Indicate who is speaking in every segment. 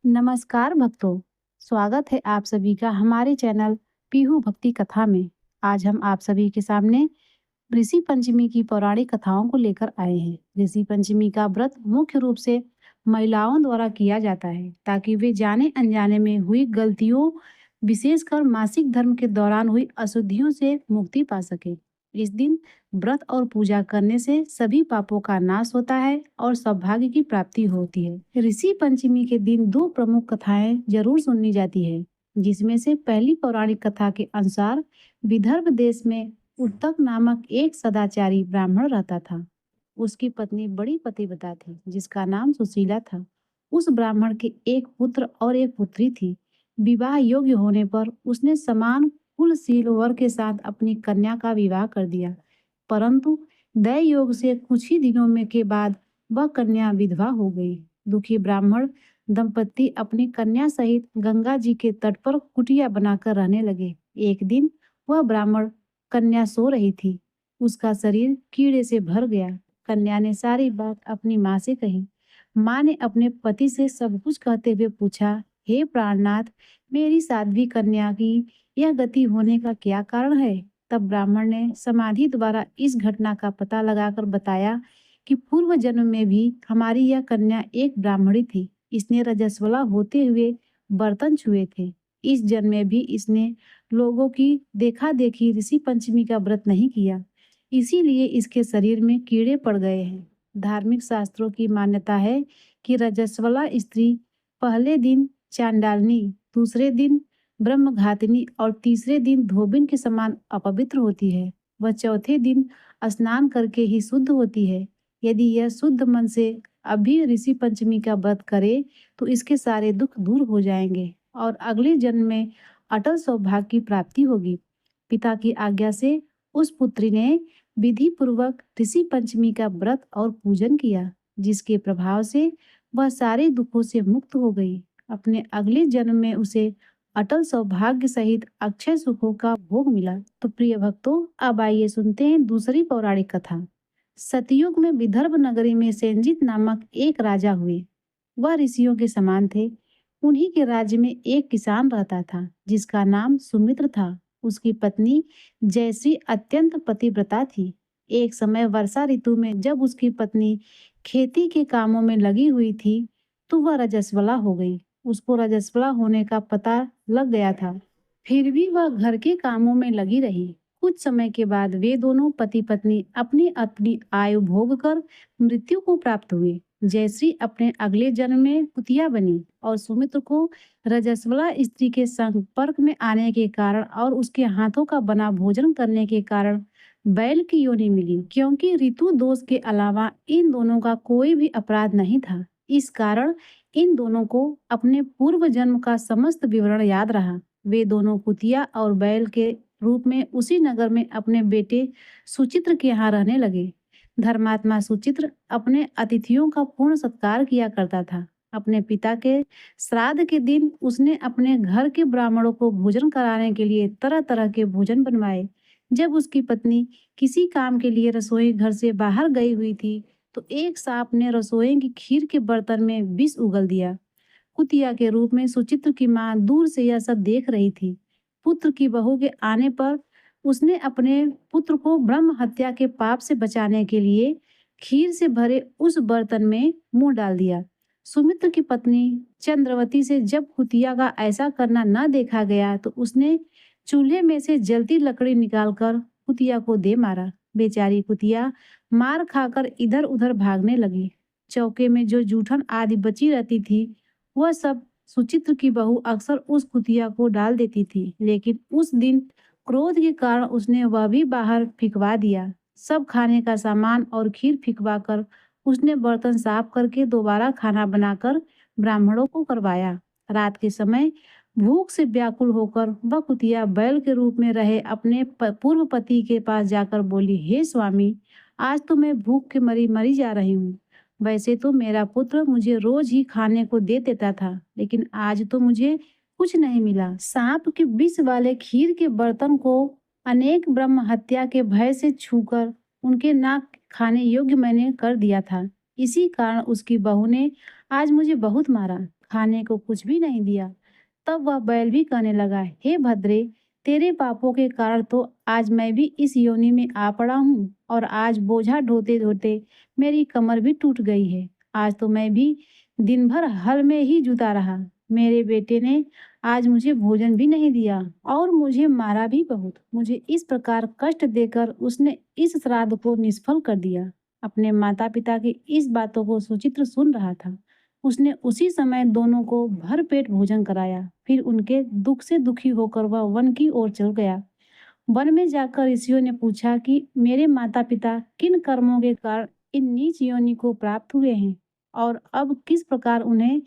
Speaker 1: नमस्कार भक्तों, स्वागत है आप सभी का हमारे चैनल पीहू भक्ति कथा में। आज हम आप सभी के सामने ऋषि पंचमी की पौराणिक कथाओं को लेकर आए हैं। ऋषि पंचमी का व्रत मुख्य रूप से महिलाओं द्वारा किया जाता है ताकि वे जाने अनजाने में हुई गलतियों, विशेषकर मासिक धर्म के दौरान हुई अशुद्धियों से मुक्ति पा सके। इस दिन व्रत और पूजा करने से सभी पापों का नाश होता है और सौभाग्य की प्राप्ति होती है। ऋषि पंचमी के दिन दो प्रमुख कथाएं जरूर सुननी जाती है, जिसमें से पहली पौराणिक कथा के अनुसार विदर्भ देश में उत्तक नामक एक सदाचारी ब्राह्मण रहता था। उसकी पत्नी बड़ी पतिव्रता थी, जिसका नाम सुशीला था। उस ब्राह्मण के एक पुत्र और एक पुत्री थी। विवाह योग्य होने पर उसने समान कुलशील वर के साथ अपनी कन्या का विवाह कर दिया, परंतु दय योग से कुछ ही दिनों में के बाद वह कन्या विधवा हो गई। दुखी ब्राह्मण दंपति अपनी कन्या सहित गंगा जी के तट पर कुटिया बनाकर रहने लगे। एक दिन वह ब्राह्मण कन्या सो रही थी। उसका शरीर कीड़े से भर गया। कन्या ने सारी बात अपनी माँ से कही। माँ ने अपने पति से सब कुछ कहते हुए पूछा, हे प्राणनाथ, मेरी साध्वी कन्या की यह गति होने का क्या कारण है? तब ब्राह्मण ने समाधि द्वारा इस घटना का पता लगाकर बताया कि पूर्व जन्म में भी हमारी यह कन्या एक ब्राह्मणी थी। इसने रजस्वला होते हुए बर्तन छुए थे। इस जन्म में भी इसने लोगों की देखा देखी ऋषि पंचमी का व्रत नहीं किया, इसीलिए इसके शरीर में कीड़े पड़ गए हैं। धार्मिक शास्त्रों की मान्यता है कि रजस्वला स्त्री पहले दिन चांडालनी, दूसरे दिन ब्रह्मघातिनी और तीसरे दिन धोबिन के समान अपवित्र होती है। वह चौथे दिन स्नान करके ही शुद्ध होती है। यदि यह शुद्ध मन से अभी ऋषि पंचमी का व्रत करे तो इसके सारे दुख दूर हो जाएंगे और अगले जन्म में अटल सौभाग्य की प्राप्ति होगी। पिता की आज्ञा से उस पुत्री ने विधि पूर्वक ऋषि पंचमी का व्रत और पूजन किया, जिसके प्रभाव से वह सारे दुखों से मुक्त हो गई। अपने अगले जन्म में उसे अटल सौभाग्य सहित अक्षय सुखों का भोग मिला। तो प्रिय भक्तों, अब आइए सुनते हैं दूसरी पौराणिक कथा। सतयुग में विदर्भ नगरी में सेंजित नामक एक राजा हुए। वह ऋषियों के समान थे। उन्हीं के राज्य में एक किसान रहता था, जिसका नाम सुमित्र था। उसकी पत्नी जयश्री अत्यंत पतिव्रता थी। एक समय वर्षा ऋतु में जब उसकी पत्नी खेती के कामों में लगी हुई थी, तो वह रजस्वला हो गई। उसको रजस्वला होने का पता लग गया था, फिर भी वह घर के कामों में लगी रही। कुछ समय के बाद वे दोनों पति पत्नी अपनी अपनी आयु भोग कर मृत्यु को प्राप्त हुए। जयश्री अपने अगले जन्म में कुतिया बनी और सुमित्र को रजस्वला स्त्री के संपर्क में आने के कारण और उसके हाथों का बना भोजन करने के कारण बैल की योनि मिली। क्योंकि ऋतु दोष के अलावा इन दोनों का कोई भी अपराध नहीं था, इस कारण इन दोनों को अपने पूर्व जन्म का समस्त विवरण याद रहा। वे दोनों कुतिया और बैल के रूप में उसी नगर में अपने बेटे सुचित्र के यहाँ रहने लगे। धर्मात्मा सुचित्र अपने अतिथियों का पूर्ण सत्कार किया करता था। अपने पिता के श्राद्ध के दिन उसने अपने घर के ब्राह्मणों को भोजन कराने के लिए तरह तरह के भोजन बनवाए। जब उसकी पत्नी किसी काम के लिए रसोई घर से बाहर गई हुई थी, तो एक सांप ने रसोई की खीर के बर्तन में विष उगल दिया। कुतिया के रूप में सुचित्र की मां दूर से यह सब देख रही थी। पुत्र की बहू के आने पर उसने अपने पुत्र को ब्रह्म हत्या के पाप से बचाने के लिए खीर से भरे उस बर्तन में मुंह डाल दिया। सुमित्र की पत्नी चंद्रवती से जब कुतिया का ऐसा करना न देखा गया, तो उसने चूल्हे में से जलती लकड़ी निकालकर कुतिया को दे मारा। बेचारी कुतिया मार खाकर इधर उधर भागने लगी। चौके में जो जूठन आदि बची रहती थी, वह सब सुचित्र की बहू अक्सर उस कुतिया को डाल देती थी, लेकिन उस दिन क्रोध के कारण उसने वह भी बाहर फिकवा दिया। सब खाने का सामान और खीर फिकवा कर उसने बर्तन साफ करके दोबारा खाना बनाकर ब्राह्मणों को करवाया। रात के समय भूख से व्याकुल होकर वह कुतिया बैल के रूप में रहे अपने पूर्व पति के पास जाकर बोली, हे स्वामी, आज तो मैं भूख के मरी मरी जा रही हूँ। वैसे तो मेरा पुत्र मुझे रोज ही खाने को दे देता था, लेकिन आज तो मुझे कुछ नहीं मिला। सांप के विष वाले खीर के बर्तन को अनेक ब्रह्म हत्या के भय से छूकर उनके नाक खाने योग्य मैंने कर दिया था। इसी कारण उसकी बहू ने आज मुझे बहुत मारा। खाने को कुछ भी नहीं दिया। तब वह बैल भी कहने लगा, हे भद्रे, तेरे पापों के कारण तो आज मैं भी इस योनि में आ पड़ा हूँ और आज बोझा ढोते ढोते मेरी कमर भी टूट गई है। आज तो मैं भी दिन भर हल में ही जुटा रहा। मेरे बेटे ने आज मुझे भोजन भी नहीं दिया और मुझे मारा भी बहुत। मुझे इस प्रकार कष्ट देकर उसने इस श्राद्ध को निष्फल कर दिया। अपने माता पिता की इस बातों को सुचित्र सुन रहा था। उसने उसी समय दोनों को भरपेट भोजन कराया। फिर उनके दुख से दुखी होकर वह वन की ओर चल गया। वन में जाकर ऋषियों ने पूछा कि मेरे माता पिता किन कर्मों के कारण इन नीच योनि को प्राप्त हुए हैं और अब किस प्रकार उन्हें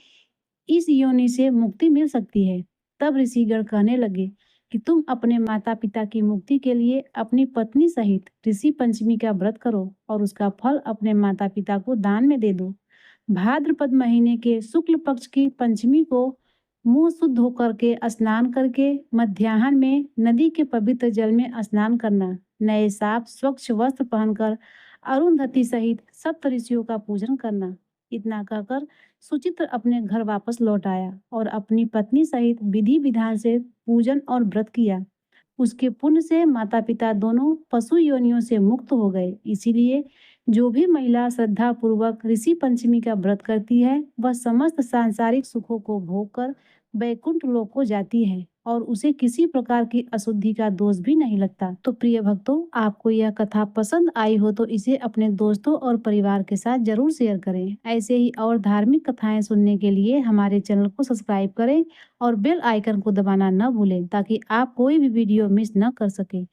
Speaker 1: इस योनि से मुक्ति मिल सकती है। तब ऋषिगण कहने लगे कि तुम अपने माता पिता की मुक्ति के लिए अपनी पत्नी सहित ऋषि पंचमी का व्रत करो और उसका फल अपने माता पिता को दान में दे दो। भाद्रपद महीने के शुक्ल पक्ष की पंचमी को मुंह शुद्ध होकर के स्नान करके मध्याह्न में नदी के पवित्र जल में स्नान करना। नए साफ स्वच्छ वस्त्र पहनकर अरुंधति सहित सप्त ऋषियों का पूजन करना। इतना कहकर सुचित्र अपने घर वापस लौट आया और अपनी पत्नी सहित विधि विधान से पूजन और व्रत किया। उसके पुण्य से माता पिता दोनों पशु योनियों से मुक्त हो गए। इसीलिए जो भी महिला श्रद्धा पूर्वक ऋषि पंचमी का व्रत करती है वह समस्त सांसारिक सुखों को भोग कर वैकुंठ लोक को जाती है और उसे किसी प्रकार की अशुद्धि का दोष भी नहीं लगता। तो प्रिय भक्तों, आपको यह कथा पसंद आई हो तो इसे अपने दोस्तों और परिवार के साथ जरूर शेयर करें। ऐसे ही और धार्मिक कथाएं सुनने के लिए हमारे चैनल को सब्सक्राइब करें और बेल आइकन को दबाना न भूलें ताकि आप कोई भी वीडियो मिस न कर सकें।